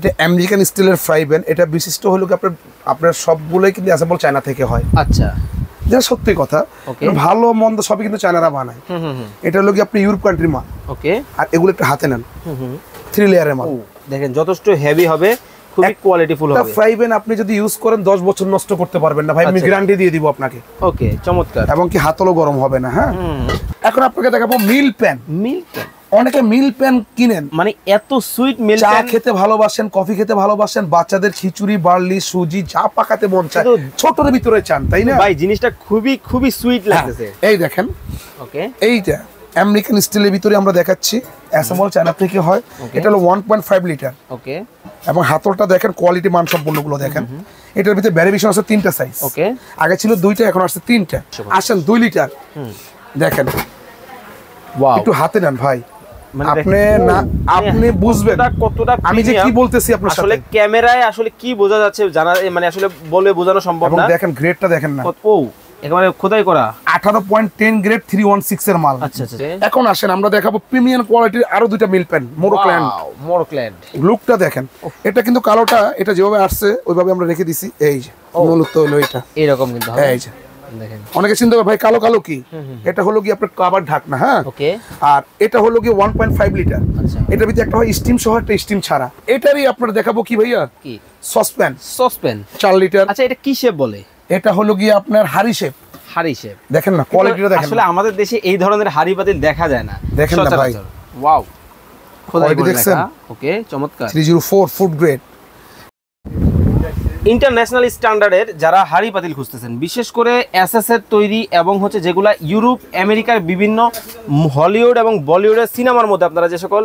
এটা আমেরিকান স্টিলের fry pan. এটা বিশিষ্ট হলো কি আপনার সবগুলোই কিন্তু অ্যাসেম্বল চায়না থেকে হয়। আচ্ছা, যেটা সত্যি কথা, ভালো মন্দ সবই কিন্তু চায়নারা বানায়। এটা হলো কি আপনি ইউরোপ কান্ট্রির মাল। ওকে, আর এগুলো একটু হাতে নেন, 3 লেয়ারের মাল। দেখেন যথেষ্ট হেভি হবে, খুবই কোয়ালিটিফুল হবে। একটা ফ্রাই প্যান আপনি যদি ইউজ করেন 10 বছর নষ্ট করতে পারবেন না ভাই, আমি গ্যারান্টি দিয়ে দিব আপনাকে। ওকে, চমৎকার। এবং কি হাতলও গরম হবে না। হ্যাঁ, এখন আপনাকে দেখাবো মিল প্যান। মিল প্যান, অনেকে মিল প্যান কিনেন, মানে এত সুইট মিল চা প্যান খেতে ভালোবাসেন, কফি খেতে ভালোবাসেন, বাচ্চাদের খিচুড়ি, বার্লি, সুজি যা পাকাতে মন চায় ছোটর ভিতরে চান, তাই না ভাই? জিনিসটা খুবই খুবই সুইট লাগতেছে। এই দেখেন, ওকে, এইটা আমেরিকান স্টিলের ভিতরে আমরা দেখাচ্ছি, অ্যাসেম্বল চায়না থেকে হয়। এটা হলো 1.5 লিটার। ওকে, এবং হাতলটা দেখেন, কোয়ালিটি মান সম্পূর্ণগুলো দেখেন। এটার ভিতরে ভ্যারিয়েশন আছে 3টা সাইজ। ওকে, আগে ছিল 2টা, এখন আসছে 3টা। আসেন 2 লিটার দেখেন, ওয়াও, একটু হাতে নেন ভাই, আপনি বুঝবেন কতটা আমি যে কি বলতেছি আপনার সাথে। আসলে ক্যামেরায় আসলে কি বোঝা যাচ্ছে জানা, মানে আসলে বলে বোঝানো সম্ভব না। দেখেন গ্রেডটা দেখেন না, ও একেবারে খোদাই করা 18.10 গ্রেড 316 এর মাল। আচ্ছা আচ্ছা, এখন আসেন আমরা দেখাবো প্রিমিয়াম কোয়ালিটির আরো 2টা মিল প্যান, মোরোক্ল্যান্ড। লুকটা দেখেন, এটা কিন্তু কালোটা, এটা যেভাবে আসছে ওইভাবে আমরা রেখে দিছি। এই যে মূলত হলো এটা এরকম কিন্তু হবে। এই যে দেখেন, অনেকে চিন্তা করে ভাই কালো কালো কি, এটা হলো কি আপনার কভার ঢাকনা। হ্যাঁ, ওকে, আর এটা হলো কি 1.5 লিটার। আচ্ছা, এটার ভিতরে একটা হয় স্টিম সহ, একটা স্টিম ছাড়া। এটারই আপনারা দেখাবো কি ভাইয়া, কি সসপ্যান 4 লিটার। আচ্ছা, এটা কি শেপ বলে? এটা হলো গিয়ে আপনার হাড়ি শেপ। হাড়ি শেপ দেখেন না, কোয়ালিটিটা দেখেন। আসলে আমাদের দেশে এই ধরনের হাড়ি পাতিল দেখা যায় না, দেখেন না ভাই। ওয়াও, খোদাই করে দেখছেন? লেখা। ওকে, চমৎকার। 304 ফুড গ্রেড। ইন্টারন্যাশনাল স্ট্যান্ডার্ডের যারা হাড়ি পাতিল খুঁজতেছেন, বিশেষ করে এসএস এর তৈরি এবং হচ্ছে যেগুলা ইউরোপ আমেরিকার বিভিন্ন হলিউড এবং বলিউডের সিনেমার মধ্যে আপনারা যে সকল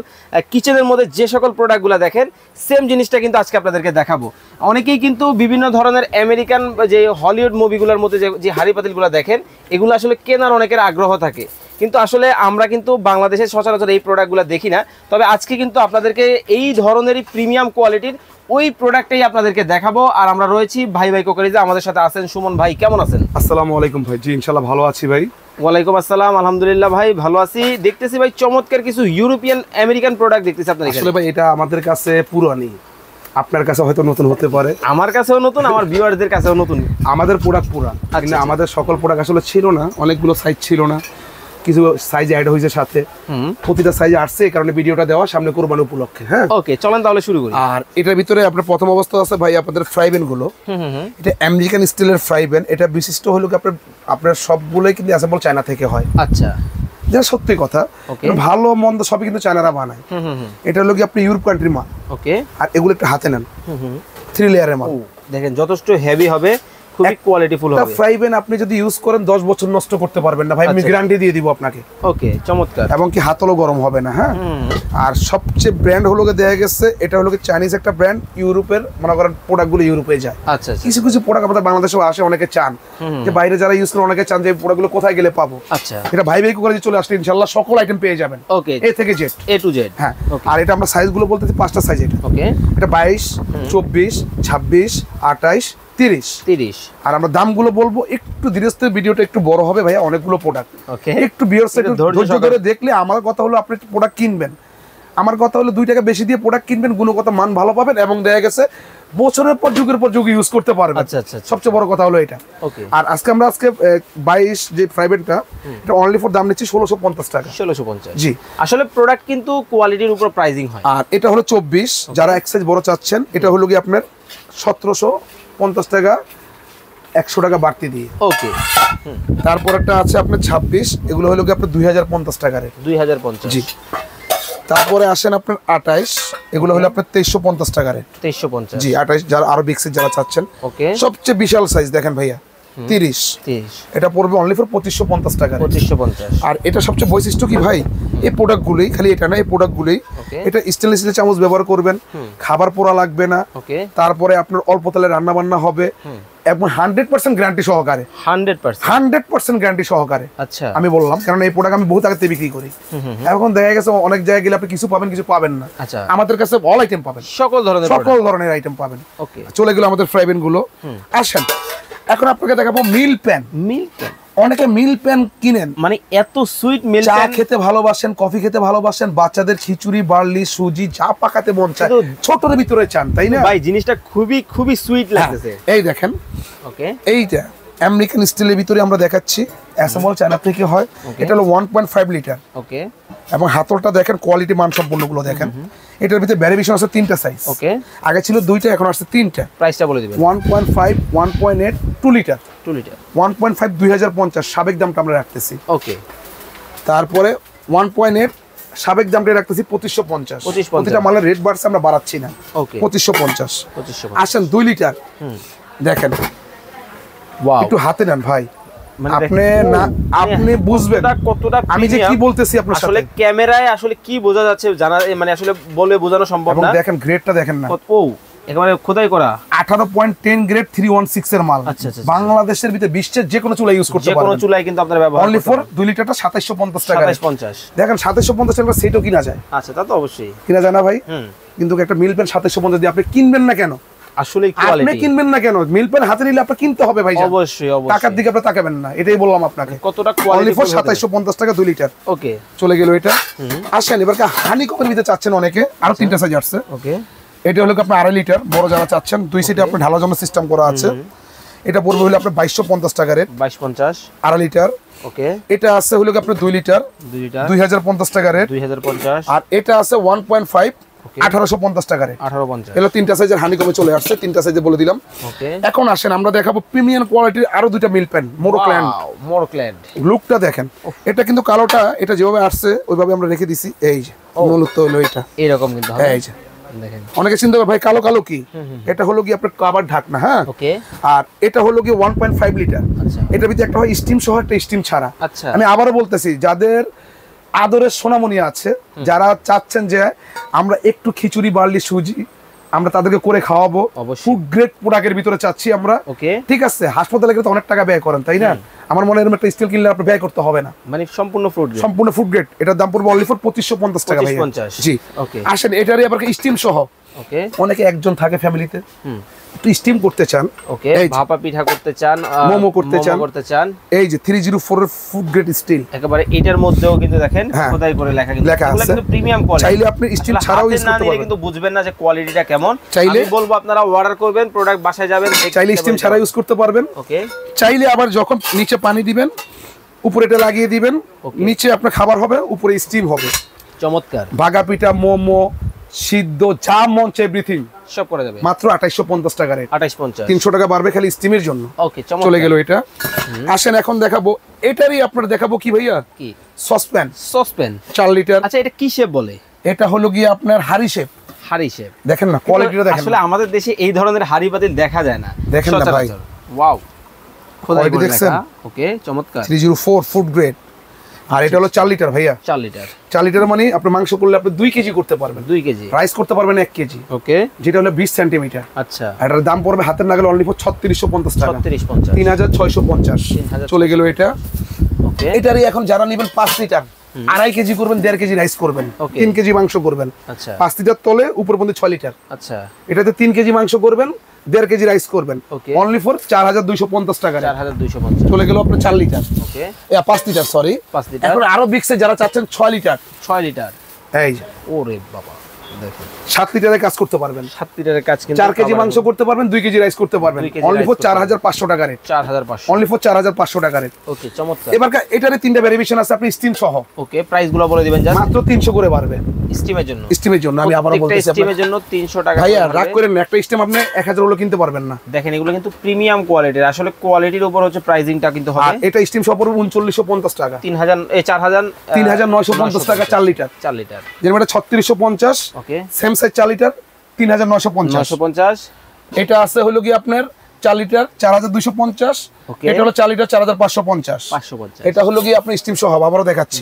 কিচেনের মধ্যে যে সকল প্রোডাক্টগুলো দেখেন, সেম জিনিসটা কিন্তু আজকে আপনাদেরকে দেখাবো। অনেকেই কিন্তু বিভিন্ন ধরনের আমেরিকান যে হলিউড মুভিগুলোর মধ্যে যে হাড়ি পাতিলগুলো দেখেন, এগুলো আসলে কেনার অনেকের আগ্রহ থাকে, কিন্তু আসলে আমরা কিন্তু বাংলাদেশের সচরাচর এই প্রোডাক্টগুলো দেখি না। তবে আজকে কিন্তু আপনাদেরকে এই ধরনেরই প্রিমিয়াম কোয়ালিটির ওই প্রোডাক্টটাই আপনাদেরকে দেখাবো। আর আমরা রয়েছি ভাই কুকারিজে, আমাদের সাথে আছেন সুমন ভাই। কেমন আছেন? আসসালামু আলাইকুম ভাই। জি ইনশাআল্লাহ ভালো আছি ভাই। ওয়ালাইকুম আসসালাম, আলহামদুলিল্লাহ ভাই ভালো আছি। দেখতেছি ভাই চমৎকার কিছু ইউরোপিয়ান আমেরিকান প্রোডাক্ট দেখতেছি আপনার এখানে। আসলে ভাই এটা আমাদের কাছে পুরানি, আপনার কাছে হয়তো নতুন হতে পারে, আমার কাছেও নতুন, আমার ভিউয়ারদের কাছেও নতুন। আমাদের প্রোডাক্ট পুরান, কিন্তু আমাদের সকল প্রোডাক্ট আসলে ছিল না, অনেকগুলো সাইজ ছিল না, কিছু সাইজ অ্যাড হয়েছে সাথে। প্রতিটা সাইজ আসছে, এই কারণে ভিডিওটা দেওয়া সামনে কুরবানি উপলক্ষে। হ্যাঁ, ওকে, চলেন তাহলে শুরু করি। আর এটার ভিতরে আপনার প্রথম অবস্থা আছে ভাই আপনাদের ফ্রাই প্যান গুলো। এটা আমেরিকান স্টিলের ফ্রাই প্যান। এটা বিশিষ্ট হলো কি আপনার সবগুলোই কিন্তু অ্যাসেম্বল চায়না থেকে হয়। আচ্ছা, যেটা সত্যি কথা, ভালো মন্দ সবই কিন্তু চায়নারা বানায়। এটা হলো কি আপনি ইউরোপ কান্ট্রির মাল। ওকে, আর এগুলো একটু হাতে নেন, 3 লেয়ারের মাল। দেখেন যথেষ্ট হেভি হবে, খুবই কোয়ালিটিফুল হবে। ফ্রাই প্যান আপনি যদি ইউজ করেন 10 বছর নষ্ট করতে পারবেন না ভাই, আমি গ্যারান্টি দিয়ে দিব আপনাকে। ওকে, চমৎকার। এবং কি হাতলও গরম হবে না। হ্যাঁ, আর সবচেয়ে ব্র্যান্ড হলো দেয়া গেছে, এটা হলো চাইনিজ একটা ব্র্যান্ড, ইউরোপের মনে করেন প্রোডাক্টগুলো ইউরোপে যায়। আচ্ছা, কিছু কিছু প্রোডাক্ট আমাদের বাংলাদেশেও আসে, অনেকে চান যে বাইরে যারা ইউজ করেন অনেকে চান যে প্রোডাক্টগুলো কোথায় গেলে পাবো। আচ্ছা, এটা ভাই কুকারে চলে আসলে ইনশাআল্লাহ সকল আইটেম পেয়ে যাবেন। ওকে, এ থেকে জেড, এ টু জেড। হ্যাঁ, আর এটা আমরা সাইজগুলো বলতেছি 5টা সাইজ। এটা ওকে, এটা 22, 24, 26, 28, 30। আর আমরা দামগুলো বলবো একটু ধীরে ধীরে, ভিডিওটা একটু বড় হবে ভাইয়া, অনেকগুলো প্রোডাক্ট। একটু ধৈর্য ধরে দেখলে, আমার কথা হলো আপনি প্রোডাক্ট কিনবেন, আমার কথা হলো 2 টাকা বেশি দিয়ে প্রোডাক্ট কিনবেন, গুণগত মান ভালো পাবেন এবং দেখা গেছে বছরের পর যুগের পর যুগ ইউজ করতে পারবেন। আচ্ছা আচ্ছা, সবচেয়ে বড় কথা হলো এটা। আর আজকে 22 যে প্রাইভেটটা, এটা অনলি ফর দাম নিচ্ছি 1650 টাকা। 1650। জি, আসলে প্রোডাক্ট কিন্তু কোয়ালিটির উপর প্রাইসিং হয়। আর এটা হলো 24, যারা এক সাইজ বড় চাচ্ছেন, এটা হলো কি আপনার 1750 টাকা, 100 টাকা বাড়তি দিয়ে। ওকে, তারপর একটা আছে আপনার 26, এগুলো হলো কি আপনার 2050 টাকার। 2050। জি, তারপরে আসেন আপনার 28, এগুলো হলো আপনার 2350 টাকার। 2350। জি, 28 যারা আরো বিগ সাইজ যারা চাচ্ছেন। ওকে, সবচেয়ে বিশাল সাইজ দেখেন ভাইয়া 30, এটা পড়বে অনলি ফর 2550 টাকা। 2550। আর এটা সবচেয়ে বৈশিষ্ট্য কি ভাই, এই প্রোডাক্টগুলোই, খালি এটা না, এই প্রোডাক্টগুলোই, এটা স্টেনলেস স্টিলের চামচ ব্যবহার করবেন, খাবার পোড়া লাগবে না। তারপরে আপনার অল্প তেলে রান্না বান্না হবে এবং 100% গ্যারান্টি সহকারে। 100% গ্যারান্টি সহকারে। আচ্ছা, আমি বললাম কারণ এই প্রোডাক্ট আমি বহুত আগে থেকে বিক্রি করি। এখন দেখা গেছে অনেক জায়গায় গেলে আপনি কিছু পাবেন, কিছু পাবেন না। আচ্ছা, আমাদের কাছে অল আইটেম পাবেন, সকল ধরনের আইটেম পাবেন। ওকে, চলে গেল আমাদের ফ্রাই প্যান গুলো। আসেন এখন আপনাকে দেখাবো মিল প্যান। অনেকে মিল প্যান কিনেন, মানে এত সুইট মিল চা প্যান খেতে ভালোবাসেন, কফি খেতে ভালোবাসেন, বাচ্চাদের খিচুড়ি, বার্লি, সুজি যা পাকাতে মন চায় ছোটর ভিতরে চান, তাই না ভাই? জিনিসটা খুবই খুবই সুইট লাগতেছে। এই দেখেন, ওকে, এইটা আমেরিকান স্টিলের ভিতরে আমরা দেখাচ্ছি, অ্যাসেম্বল চায়না থেকে হয়। এটা হলো 1.5 লিটার। ওকে, এবং হাতলটা দেখেন, কোয়ালিটি মান সম্পূর্ণগুলো দেখেন। এটার ভিতরে ভ্যারিয়েশন আছে 3টা সাইজ। ওকে, আগে ছিল 2টা, এখন আসছে 3টা। প্রাইসটা বলে দিবেন। 1.5, 1.8, 2 লিটার। 2 লিটার 1.5 2050 সাবেক দামটা আমরা রাখতেছি। ওকে, তারপরে 1.8 সাবেক দামটা রাখতেছি 2550। প্রতিটা মালের রেট বাড়ছে, আমরা বাড়াচ্ছি না। ওকে, 2550। আসেন 2 লিটার দেখেন, ওয়াও, একটু হাতে নেন ভাই, মানে আপনি না আপনি বুঝবেন কতটা আমি যে কি বলতেছি আপনার সাথে। আসলে ক্যামেরায় আসলে কি বোঝা যাচ্ছে জানা, মানে আসলে বলে বোঝানো সম্ভব এবং না। দেখেন গ্রেডটা দেখেন না, ও একেবারে খোদাই করা 18.10 গ্রেড 316 এর মাল। আচ্ছা, আচ্ছা, বাংলাদেশের ভিতরে বিশ্বের যে কোনো চুলা ইউজ করতে যে পারবেন, কোনো চুলায় কিন্তু আপনারা ব্যবহার অনলি করতে ফর পারবেন। 2 লিটারটা 2750 টাকা। 2750 দেখেন 2750 টাকা সেটও কিনা যায়। আচ্ছা, তা তো অবশ্যই কিনা যায় না ভাই? কিন্তু একটা মিল পেন 2750 দিয়ে আপনি কিনবেন না কেন? আসলে আপনি কোয়ালিটি কিনবেন না কেন? মিল পেন হাতে নিলে আপনি কিনতে হবে ভাই। অবশ্যই টাকার দিকে আপনি তাকাবেন না, এটাই বললাম আপনাকে। কতটা অনলি কোয়ালিটি ফর 2750 টাকা 2 লিটার। ওকে, চলে গেল এটা। আসেন এবার হানি কমের ভিতরে চাচ্ছেন অনেকে, আরো 3টা সাইজ আসছে। ওকে, এটা হলো আপনার 2.5 লিটার বড় যারা চাচ্ছেন, 2 সাইডে আপনি ঢালার জন্য সিস্টেম করা আছে। এটা পড়বে হলো আপনার 2250 টাকা রেট, 2250। 2.5 লিটার। ওকে, এটা আছে হলো আপনার 2 লিটার 2 লিটার 2050 টাকা রেট। 2050। আর এটা আছে 1.5 1850 টাকা রেট। 1850। এগুলো 3টা সাইজের হানি কমে চলে আসছে, 3টা সাইজে বলে দিলাম। ওকে, এখন আসেন আমরা দেখাবো প্রিমিয়াম কোয়ালিটির আরো 2টা মিল প্যান, মোরোক্ল্যান্ড। মোরোক্ল্যান্ড লুকটা দেখেন, এটা কিন্তু কালোটা, এটা যেভাবে আসছে ওইভাবে আমরা রেখে দিছি। এই যে মূলত হলো এটা এরকম কিন্তু হবে। এই যে দেখেন, অনেকে চিন্তা করে ভাই কালো কালো কি, এটা হলো কি আপনার কভার ঢাকনা। হ্যাঁ, ওকে, আর এটা হলো কি 1.5 লিটার। আচ্ছা, এটার ভিতরে একটা হয় স্টিম সহ, একটা স্টিম ছাড়া। আচ্ছা, আমি আবারও বলতেছি, যাদের আদরের সোনামণি আছে, যারা চাচ্ছেন যে আমরা একটু খিচুড়ি, বার্লি, সুজি আমরা তাদেরকে করে খাওয়াবো, ফুড গ্রেড প্রোডাক্টের ভিতরে চাচ্ছি আমরা। ওকে, ঠিক আছে, হাসপাতালে গেলে তো অনেক টাকা ব্যয় করেন, তাই না? আমার মনে হয় এরকম একটা স্টিল কিনলে আপনার ব্যয় করতে হবে না, মানে সম্পূর্ণ ফুড গ্রেড। সম্পূর্ণ ফুড গ্রেড। এটার দাম পড়বে অনলি ফর 2550 টাকা ভাই। 2550। জি, ওকে, আসেন এটারই আবার স্টিম সহ। ওকে, অনেকে একজন থাকে ফ্যামিলিতে, একটু স্টিম করতে চান, ওকে, ভাপা পিঠা করতে চান, মোমো করতে চান, এই যে 304 এর ফুড গ্রেড স্টিল। একেবারে এটার মধ্যেও কিন্তু দেখেন খোদাই করে লেখা, কিন্তু লেখা আছে, কিন্তু প্রিমিয়াম কোয়ালিটি। চাইলে আপনি স্টিল ছাড়াও ইউজ করতে পারবেন, কিন্তু বুঝবেন না যে কোয়ালিটিটা কেমন। চাইলে আমি বলবো আপনারা অর্ডার করবেন, প্রোডাক্ট বাসায় যাবেন, চাইলে স্টিম ছাড়া ইউজ করতে পারবেন। ওকে, চাইলে আবার যখন নিচে পানি দিবেন, উপরে এটা লাগিয়ে দিবেন, নিচে আপনার খাবার হবে, উপরে স্টিম হবে। চমৎকার। ভাগা পিঠা, মোমো, সিদ্ধ, যা মন চাই এভরিথিং সব করে যাবে মাত্র 2850 টাকা রেট। 2850, 300 টাকা বাড়বে খালি স্টিমের জন্য। ওকে, চমৎকার। চলে গেল এটা। আসেন এখন দেখাবো, এটারই আপনার দেখাবো কি ভাইয়া, কি সসপ্যান। 4 লিটার। আচ্ছা, এটা কি শেপ বলে? এটা হলো গিয়ে আপনার হাড়ি শেপ। হাড়ি শেপ দেখেন না, কোয়ালিটিটা দেখেন। আসলে আমাদের দেশে এই ধরনের হাড়ি পাতিল দেখা যায় না, দেখেন না ভাই। ওয়াও, খোদাই করে দেখছেন? লেখা। ওকে, চমৎকার। 304 ফুড গ্রেড। আর এটা হলো 4 লিটার ভাইয়া। 4 লিটার। 4 লিটার মানে আপনি মাংস করলে আপনি 2 কেজি করতে পারবেন, 2 কেজি রাইস করতে পারবেন 1 কেজি। ওকে, যেটা হলো 20 সেন্টিমিটার। আচ্ছা, এটার দাম পড়বে হাতের নাগালে অনলি ফর 3650 টাকা। 3650, 3650। চলে গেল এটা। ওকে, এটারই এখন যারা নেবেন 5 লিটার, 2.5 কেজি করবেন, 1.5 কেজি রাইস করবেন, 3 কেজি মাংস করবেন। আচ্ছা, 5 লিটার তলে উপর পর্যন্ত 6 লিটার। আচ্ছা, এটাতে 3 কেজি মাংস করবেন, 1.5 কেজি রাইস করবেন, অনলি ফর 4250 টাকা। 4250। চলে গেল আপনার 4 লিটার। ওকে, 5 লিটার, সরি 5 লিটার। এখন আরো বিক্সে যারা চাচ্ছেন 6 লিটার। 6 লিটার। এই যে ওরে বাবা, দেখুন 7 লিটারে কাজ করতে পারবেন, 7 লিটারের কাজ কিন্তু 4 কেজি মাংস করতে পারবেন, 2 কেজি রাইস করতে পারবেন, অনলি ফর 4500 টাকা রেট। 4500, অনলি ফর 4500 টাকা রেট। ওকে, চমৎকার। এবার এটারে 3টা ভেরিয়েশন আছে, আপনি স্টিম সহ। ওকে, প্রাইস গুলো বলে দিবেন জাস্ট। মাত্র 300 করে বাড়বে স্টিমের জন্য। স্টিমের জন্য আমি আবারো বলতেছি, স্টিমের জন্য 300 টাকা। ভাইয়া রাগ করেন না, একটা স্টিম আপনি 1000 হলো কিনতে পারবেন না। দেখেন এগুলো কিন্তু প্রিমিয়াম কোয়ালিটির, আসলে কোয়ালিটির উপর হচ্ছে প্রাইসিংটা কিন্তু হবে। আর এটা স্টিম সহ পড়বে 3950 টাকা। 3950 টাকা 4 লিটার। 4 লিটার, যেটা 3650। ওকে, সেম সাইজ 4 লিটার 3950। 950। এটা আছে হলো কি আপনার 4 লিটার 4250। ওকে, এটা হলো 4 লিটার 4550। 550। এটা হলো কি আপনি স্টিম সহ, আবারও দেখাচ্ছি।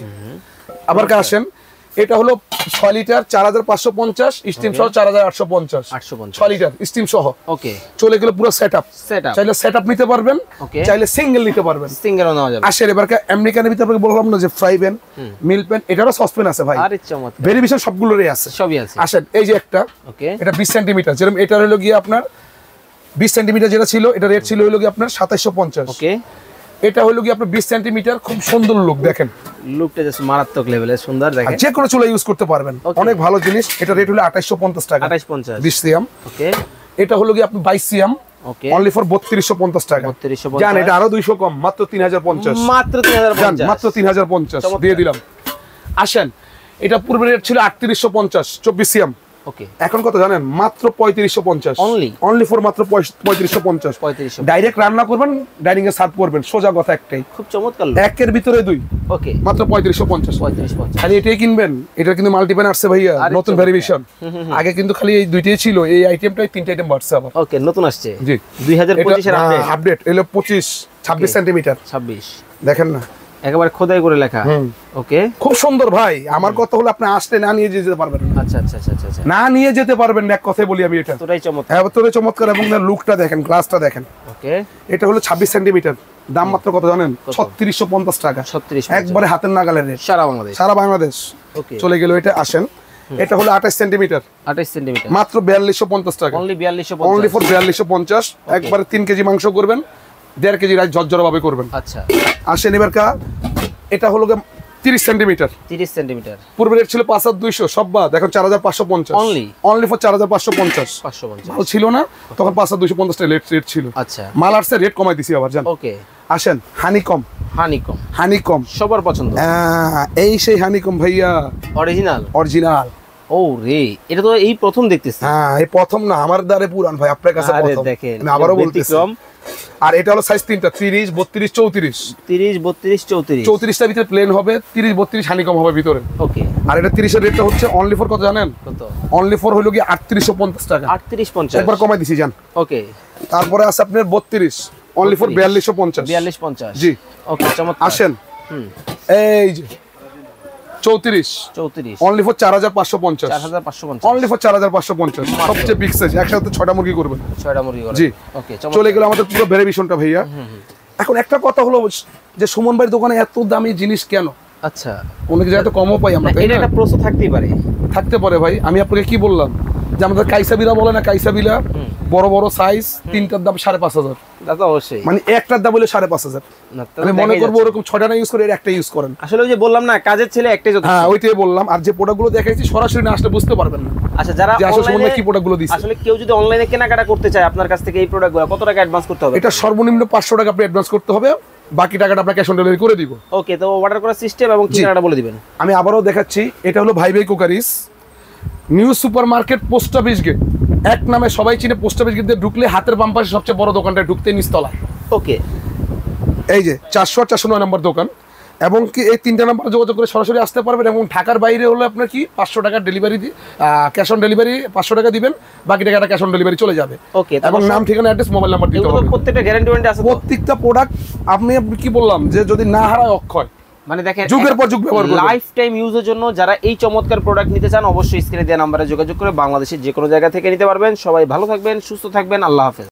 আবার আসেন, এটা হলো 6 লিটার 4550, স্টিম সহ 4850। 6 লিটার স্টিম সহ। ওকে, চলে গেল পুরো সেটআপ। চাইলে সেটআপ নিতে পারবেন, চাইলে সিঙ্গেল নিতে পারবেন। সিঙ্গেলও নেওয়া যাবে। আসেন এবার আমেরিকানের ভিতরে আপনাকে বললাম না যে ফ্রাই প্যান, মিল প্যান, এটারও সসপ্যান আছে ভাই। আরে চমৎকার, ভেরিয়েশন সবগুলোরই আছে, সবই আছে। আসেন এই যে একটা, ওকে, এটা 20 সেন্টিমিটার, যেরকম এটা হলো গিয়ে আপনার 20 সেন্টিমিটার যেটা ছিল, এটা রেট ছিল হলো গিয়ে আপনার 2750। ওকে, এটা হলো কি আপনার 20 সেন্টিমিটার, খুব সুন্দর লুক, দেখেন লুকটা জাস্ট মারাত্মক লেভেলের সুন্দর, দেখেন যে কোনো চুলা ইউজ করতে পারবেন, অনেক ভালো জিনিস। এটা রেট হলো 2850 টাকা, 2850 20 সিএম। ওকে, এটা হলো কি আপনি 22 সিএম, ওকে, অনলি ফর 3250 টাকা। 3250 জান এটা আরো 200 কম, মাত্র 3050, মাত্র 3050, মাত্র 3050 দিয়ে দিলাম। আসেন, এটা পূর্বে রেট ছিল 3850, 24 সিএম, ওকে, এখন কত জানেন? মাত্র 3550, অনলি ফর মাত্র 3550। ডাইরেক্ট রান্না করবেন, ডাইনিং এ সার্ভ করবেন, সোজা কথা একটাই, খুব চমৎকার, একের ভিতরে দুই, ওকে, মাত্র 3550। 3550 খালি এটাই কিনবেন, এটা কিন্তু মাল্টিপ্যান আসছে ভাইয়া, নতুন ভেরিয়েশন। আগে কিন্তু খালি এই দুইটাই ছিল, এই আইটেমটাই 3টা আইটেম বাড়ছে আবার। ওকে, নতুন আসছে জি, 2025 এর আপডেট এলো 26 সেন্টিমিটার, 26 দেখেন না, একেবারে খোদাই করে লেখা। ওকে, খুব সুন্দর ভাই। আমার কথা হলো আপনি আসলে না নিয়ে যেতে পারবেন না। আচ্ছা আচ্ছা আচ্ছা আচ্ছা, না নিয়ে যেতে পারবেন না, এক কথায় বলি আমি। এটা তোরাই চমৎকার, হ্যাঁ তোরে চমৎকার, এবং লুকটা দেখেন, গ্লাসটা দেখেন। ওকে, এটা হলো 26 সেন্টিমিটার, দাম মাত্র কত জানেন? 3650 টাকা, 36, একবারে হাতের নাগালের রেট, সারা বাংলাদেশ, সারা বাংলাদেশ। ওকে, চলে গেল। এটা আসেন, এটা হলো 28 সেন্টিমিটার, 28 সেন্টিমিটার, মাত্র 4250 টাকা, অনলি অনলি 4250, ফর 4250। একবারে 3 কেজি মাংস করবেন, 1.5 কেজি রাইস ঝরঝরা ভাবে করবেন। আচ্ছা, আসেন এবার এটা হলো 30 সেন্টিমিটার, 30 সেন্টিমিটার, পূর্বে রেট ছিল 5200, সব বাদ, এখন 4550, অনলি ফর 4550। 550 ভালো ছিল না তখন, 5250 টাকা রেট ছিল। আচ্ছা, মাল আসছে, রেট কমাই দিছি আবার, জান। ওকে, আসেন, হানিকম, হানিকম সবার পছন্দ, এই সেই হানিকম ভাইয়া, অরিজিনাল। ও রে, এটা তো এই প্রথম দেখতেছি। হ্যাঁ, এই প্রথম না, আমার দ্বারে পুরান ভাই, আপনার কাছে প্রথম। দেখেন, আমি আবারও বলতেছি। আর এটা হলো সাইজ তিনটা, 30, 32, 34। 30, 32, 34, 34টার ভিতরে প্লেন হবে, 30, 32 হানিকম হবে ভিতরে। ওকে, আর এটা 30 এর রেটটা হচ্ছে অনলি ফর কত জানেন? কত? অনলি ফর হলো কি 3850 টাকা, 3850, একবার কমাই দিছি, জান। ওকে, তারপরে আছে আপনার 32, অনলি ফর 4250, 4250, জি, ওকে, চমৎকার। আসেন, এই যে 34, অনলি ফর 4550, 4550, অনলি ফর 4550, সবচেয়ে বিগ সাইজ, একসাথে 6টা মুরগি করবেন, 6টা মুরগি করবেন, জি, ওকে, চলে গেল আমাদের পুরো ভেরিয়েশনটা ভাইয়া। এখন একটা কথা হলো যে সুমন ভাইয়ের দোকানে এত দামি জিনিস কেন? আচ্ছা, অনেক জায়গায় তো কমও পাই আমরা, তাই না? এটা একটা প্রশ্ন থাকতেই পারে, থাকতে পারে ভাই। আমি আপনাকে কি বললাম যে আমাদের কাইসাবিলা বলে না, কাইসাবিলা বড় বড় সাইজ, তিনটার দাম 5500, তা তো অবশ্যই, মানে একটার দাম হলো 5500। আমি মনে করবো ওরকম 6টা না ইউজ করে, এর একটা ইউজ করেন। আসলে ওই যে বললাম না, কাজের ছেলে একটাই যথেষ্ট। হ্যাঁ, ওইটাই বললাম। আর যে প্রোডাক্টগুলো দেখাইছি সরাসরি না আসলে বুঝতে পারবেন না। আচ্ছা, যারা অনলাইনে কি প্রোডাক্টগুলো দিছে, আসলে কেউ যদি অনলাইনে কেনাকাটা করতে চায় আপনার কাছ থেকে এই প্রোডাক্টগুলো, কত টাকা অ্যাডভান্স করতে হবে? এটা সর্বনিম্ন 500 টাকা আপনি অ্যাডভান্স করতে হবে, বাকি টাকাটা আপনাকে ক্যাশ অন ডেলিভারি করে দিব। ওকে, তো অর্ডার করার সিস্টেম এবং ঠিকানাটা বলে দিবেন। আমি আবারও দেখাচ্ছি, এটা হলো Bhai Bhai cookeries, new super market, post office gate, এক নামে সবাই চিনে। পোস্ট অফিস গেট দিয়ে ঢুকলে হাতের বাম পাশে সবচেয়ে বড় দোকানটা, ঢুকতে নিচতলা। ওকে, এই যে 400 আর 409 নম্বর দোকান, এবং কি এই 3টা নাম্বার যোগাযোগ করে সরাসরি আসতে পারবেন। এবং ঢাকার বাইরে হলে আপনার কি 500 টাকা ডেলিভারি, ক্যাশ অন ডেলিভারি 500 টাকা দিবেন, বাকি টাকাটা ক্যাশ অন ডেলিভারি চলে যাবে। ওকে, এবং নাম, ঠিকানা, অ্যাড্রেস, মোবাইল নাম্বার দিতে হবে। প্রত্যেকটা গ্যারান্টি ওয়ারেন্টি আছে, প্রত্যেকটা প্রোডাক্ট। আপনি কি বললাম যে যদি না হারায় অক্ষয়, মানে দেখেন যুগের পর যুগ ব্যবহার করবেন। লাইফ টাইম ইউজের জন্য যারা এই চমৎকার প্রোডাক্ট নিতে চান, অবশ্যই স্ক্রিনে দেওয়া নম্বরে যোগাযোগ করে বাংলাদেশের যে কোনো জায়গা থেকে নিতে পারবেন। সবাই ভালো থাকবেন, সুস্থ থাকবেন, আল্লাহ হাফেজ।